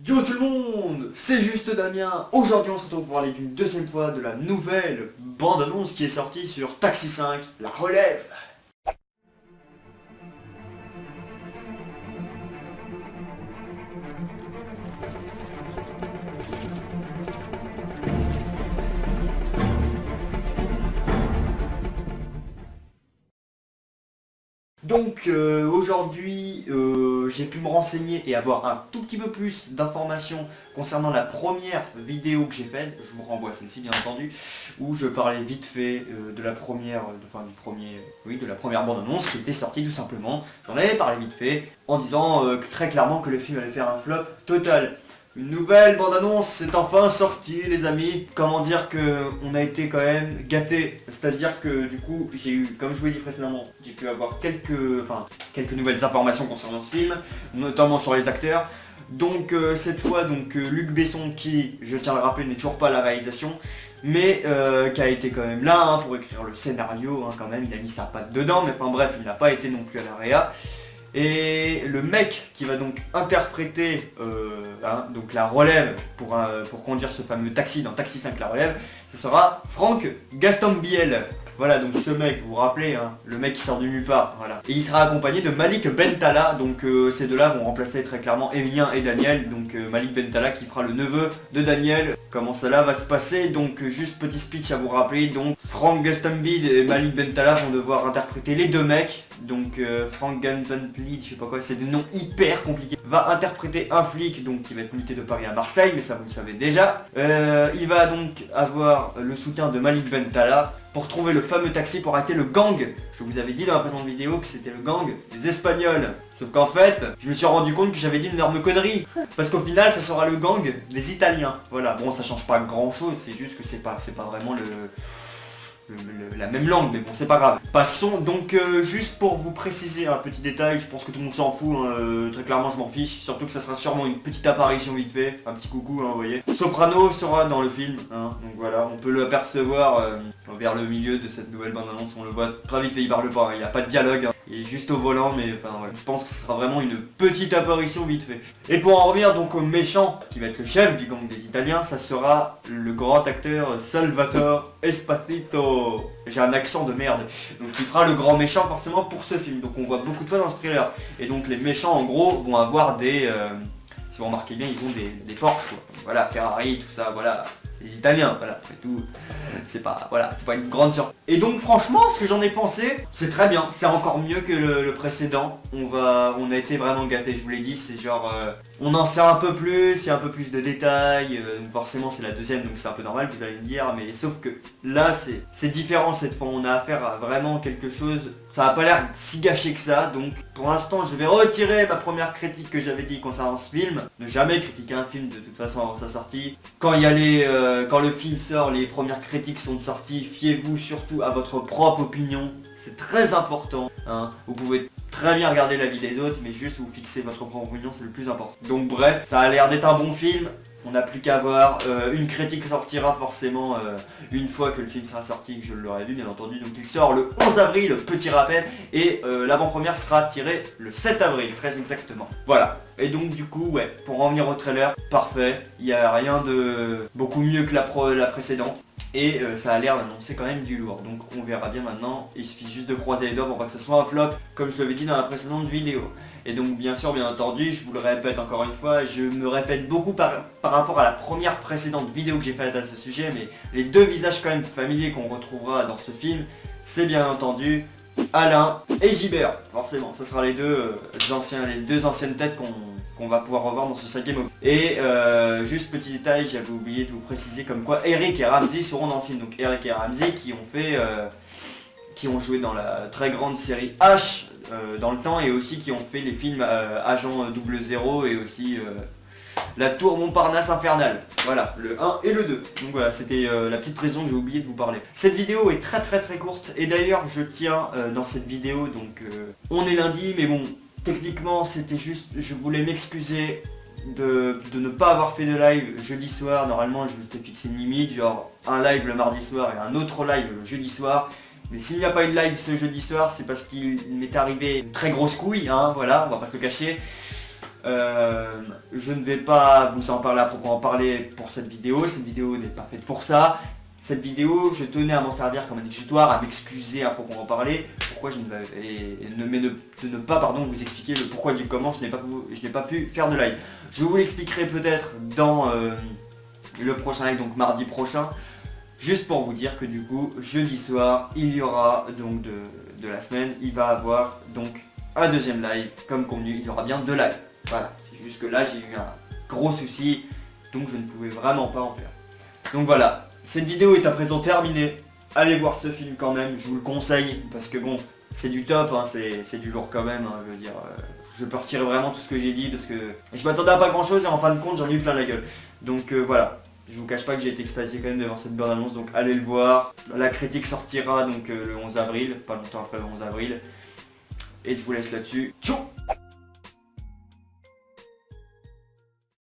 Yo tout le monde, c'est juste Damien. Aujourd'hui on se retrouve pour parler d'une deuxième fois de la nouvelle bande-annonce qui est sortie sur Taxi 5, la relève. Donc aujourd'hui j'ai pu me renseigner et avoir un tout petit peu plus d'informations concernant la première vidéo que j'ai faite. Je vous renvoie à celle-ci bien entendu, où je parlais vite fait de la première, de la première bande-annonce qui était sortie tout simplement. J'en avais parlé vite fait en disant très clairement que le film allait faire un flop total. Une nouvelle bande-annonce c'est enfin sorti les amis. Comment dire que on a été quand même gâtés. C'est-à-dire que du coup j'ai eu, comme je vous l'ai dit précédemment, j'ai pu avoir quelques nouvelles informations concernant ce film, notamment sur les acteurs. Donc cette fois Luc Besson qui, je tiens à le rappeler, n'est toujours pas à la réalisation, mais qui a été quand même là pour écrire le scénario quand même, il a mis sa patte dedans, mais enfin bref, il n'a pas été non plus à la réa. Et le mec qui va donc interpréter donc la relève pour conduire ce fameux taxi dans Taxi 5 la relève, ce sera Franck Gastambide. Voilà, donc ce mec, vous vous rappelez, le mec qui sort du nulle part, voilà. Et il sera accompagné de Malik Bentala, donc ces deux-là vont remplacer très clairement Emilien et Daniel, donc Malik Bentala qui fera le neveu de Daniel. Comment cela va se passer? Donc juste petit speech à vous rappeler, donc Franck Gastambide et Malik Bentala vont devoir interpréter les deux mecs, donc Franck Gastambide, je sais pas quoi, c'est des noms hyper compliqués, va interpréter un flic donc qui va être muté de Paris à Marseille, mais ça vous le savez déjà. Il va donc avoir le soutien de Malik Bentala pour trouver le fameux taxi pour arrêter le gang. Je vous avais dit dans la précédente vidéo que c'était le gang des Espagnols. Sauf qu'en fait, je me suis rendu compte que j'avais dit une énorme connerie. Parce qu'au final, ça sera le gang des Italiens. Voilà, bon ça change pas grand chose, c'est juste que c'est pas vraiment la même langue, mais bon c'est pas grave. Passons donc juste pour vous préciser un petit détail, je pense que tout le monde s'en fout, très clairement je m'en fiche, surtout que ça sera sûrement une petite apparition vite fait, un petit coucou vous voyez. Soprano sera dans le film, donc voilà, on peut l'apercevoir vers le milieu de cette nouvelle bande-annonce, on le voit très vite fait, il parle pas, il n'y a pas de dialogue, il est juste au volant, mais enfin voilà, je pense que ce sera vraiment une petite apparition vite fait. Et pour en revenir donc au méchant, qui va être le chef du gang des Italiens, ça sera le grand acteur Salvatore Esposito. J'ai un accent de merde. Donc il fera le grand méchant forcément pour ce film. Donc on voit beaucoup de fois dans ce trailer. Et donc les méchants en gros vont avoir des... si vous remarquez bien, ils ont des Porsche quoi. Voilà, Ferrari, tout ça, voilà. C'est les Italiens, voilà, après tout. C'est pas une grande surprise. Et donc franchement, ce que j'en ai pensé, c'est très bien. C'est encore mieux que le précédent. On a été vraiment gâtés, je vous l'ai dit, c'est genre... on en sait un peu plus, il y a un peu plus de détails. Donc forcément c'est la deuxième, donc c'est un peu normal, vous allez me dire. Mais sauf que là, c'est différent cette fois. On a affaire à vraiment quelque chose... Ça n'a pas l'air si gâché que ça, donc pour l'instant je vais retirer ma première critique que j'avais dit concernant ce film. Ne jamais critiquer un film de toute façon avant sa sortie. Quand le film sort, les premières critiques sont sorties, fiez-vous surtout à votre propre opinion. C'est très important, Vous pouvez très bien regarder l'avis des autres, mais juste vous fixez votre propre opinion, c'est le plus important. Donc bref, ça a l'air d'être un bon film. On n'a plus qu'à voir, une critique sortira forcément une fois que le film sera sorti, que je l'aurai vu bien entendu. Donc il sort le 11 avril, petit rappel, et l'avant-première sera tirée le 7 avril, très exactement. Voilà, et donc du coup, ouais, pour en venir au trailer, parfait, il n'y a rien de beaucoup mieux que la précédente. Et ça a l'air d'annoncer quand même du lourd, donc on verra bien maintenant, il suffit juste de croiser les doigts pour pas que ce soit un flop, comme je l'avais dit dans la précédente vidéo. Et donc bien sûr, bien entendu, je vous le répète encore une fois, je me répète beaucoup par rapport à la première précédente vidéo que j'ai faite à ce sujet, mais les deux visages quand même familiers qu'on retrouvera dans ce film, c'est bien entendu Alain et Gilbert, forcément, ce sera les deux anciennes têtes qu'on va pouvoir revoir dans ce cinquième opus. Et juste petit détail, j'avais oublié de vous préciser comme quoi Eric et Ramsey seront dans le film. Donc Eric et Ramsey qui ont joué dans la très grande série H dans le temps, et aussi qui ont fait les films Agent 00 et aussi La Tour Montparnasse Infernale. Voilà, le 1 et le 2. Donc voilà, c'était la petite précision que j'ai oublié de vous parler. Cette vidéo est très courte, et d'ailleurs je tiens dans cette vidéo, donc on est lundi, mais bon, techniquement c'était juste, je voulais m'excuser de ne pas avoir fait de live jeudi soir. Normalement je m'étais fixé une limite, genre un live le mardi soir et un autre live le jeudi soir. Mais s'il n'y a pas eu de live ce jeudi soir, c'est parce qu'il m'est arrivé une très grosse couille, voilà, on va pas se le cacher. Je ne vais pas vous en parler à proprement parler pour cette vidéo n'est pas faite pour ça. Cette vidéo, je tenais à m'en servir comme un exutoire, à m'excuser à proprement parler, pourquoi je ne vais, de ne pas vous expliquer le pourquoi du comment je n'ai pas pu faire de live. Je vous l'expliquerai peut-être dans le prochain live, donc mardi prochain, juste pour vous dire que du coup, jeudi soir, il y aura donc de la semaine, il va avoir donc un deuxième live, comme convenu, il y aura bien 2 lives. Voilà, c'est juste que là j'ai eu un gros souci, donc je ne pouvais vraiment pas en faire. Donc voilà, cette vidéo est à présent terminée. Allez voir ce film quand même, je vous le conseille, parce que bon, c'est du top, hein, c'est du lourd quand même, hein, je veux dire. Je peux retirer vraiment tout ce que j'ai dit, parce que je m'attendais à pas grand chose et en fin de compte j'en ai eu plein la gueule. Donc voilà, je vous cache pas que j'ai été extasié quand même devant cette bande annonce, donc allez le voir. La critique sortira donc le 11 avril, pas longtemps après le 11 avril. Et je vous laisse là-dessus. Tchou!